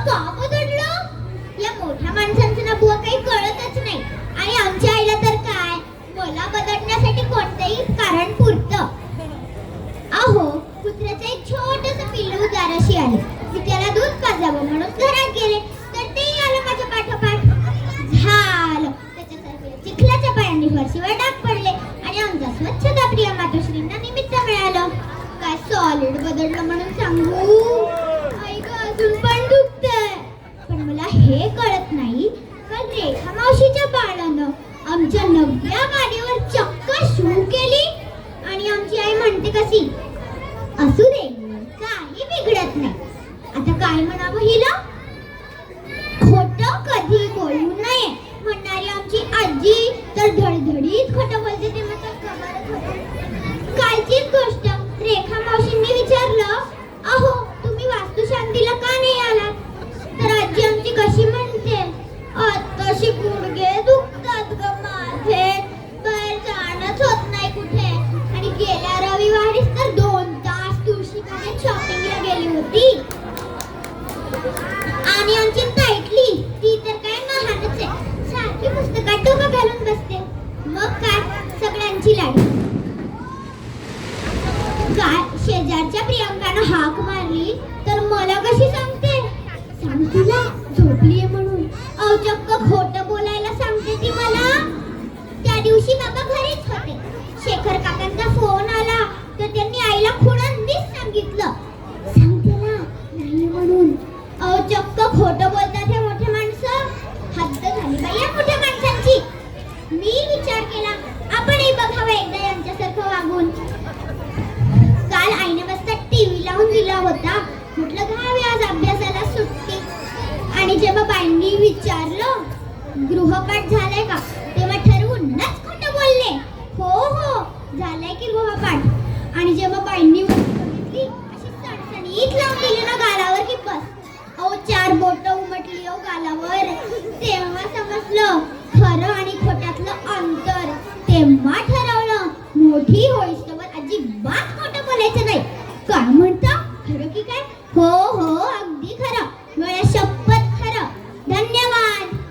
का बदडलं? या मोठ्या माणसांचं ना बुवा काही कळतच नाही. आणि आमच्या आईला तर काय, मला बदलण्यासाठी कोणतंही कारण पुरतं. अहो, कुत्र्याचं एक छोटंसं पिल्लू दाराशी आले. मी त्याला दूध पाजावं म्हणून घरात गेले, तर तेही आलं माझ्या पाठोपाठ. झालं, त्याच्यासारखे चिखलाच्या पायांनी फरशीवर डाग पडले आणि आमच्या स्वच्छता प्रिय मातोश्रींना निमित्त मिळालं. काय सॉलिड बदललं म्हणून सांगू? आई ग, अजून पण दुखतंय. पण मला हे कळत नाही, काल रेखा मावशीच्या बाळानं आमच्या नव्या गाडीवर चक्क शू केली आणि आमची आई म्हणते कशी, असू दे, काही बिघडत नाही. आता काय म्हणावं हिला? खोटं कधी बोलू नये म्हणणारी आमची आजी तर धडधडीत खोटं बोलते. ते मात्र कमालच होतं. कालचीच गोष्ट, रेखा मावशींनी विचारलं, अहो तुम्ही वास्तुशांतीला का नाही आलात? तर आजी आमची कशी म्हणते, आताशी गुडघे दुखतात ग माझे, बाहेर जाणंच होत नाही कुठे. आणि गेल्या रविवारीच तर 2 तास तुळशीमध्ये शॉपिंगला गेली होती. आणि आमची ताईटली ती तर काय महानच आहे, सारखी पुस्तकात डोकं घालून बसते. मग काय, सगळ्यांची लाडी. काय शेजारच्या प्रियंकानं हाक मारली तर मला कशी सांगते, सांग तिला झोपलीये म्हणून. अहो, चक्क खोटं बोलायला सांगते ती मला. त्या दिवशी बाबा घरीच होते. शेखर काकांचा फोन आला तर त्यांनी आईला खुणांनीच सांगितलं, सांग तिला नाही म्हणून. अहो, चक्क खोटं बोलतात हे मोठे माणसं. हद्द झाली बाई या मोठ्या माणसांची. मी विचार केला, आपणही बघावं एकदा यांच्यासारखं वागून. काल आईने मस्त टीव्ही लावून दिला होता. म्हटलं घ्यावे आज अभ्यासाला सुट्टी. आणि जेव्हा बाईंनी विचारलं गृहपाठ झालाय का, तेव्हा ठरवूनच खोटं बोलले. हो हो, झालाय की गृहपाठ. आणि जेव्हा बाईंनी बघितली अशी सणसणीत लावून दिली ना गालावर की बस, अहो 4 बोट उमटली हो गालावर. तेव्हा समजलं खरं आणि खोट्यातलं अंतर. तेव्हा ठरवलं मोठी होईस्तवर अजिबात खोटं बोलायचं नाही. काय म्हणता, खरं की काय? हो हो, अगदी खरं, मला शपथ खरं. धन्यवाद.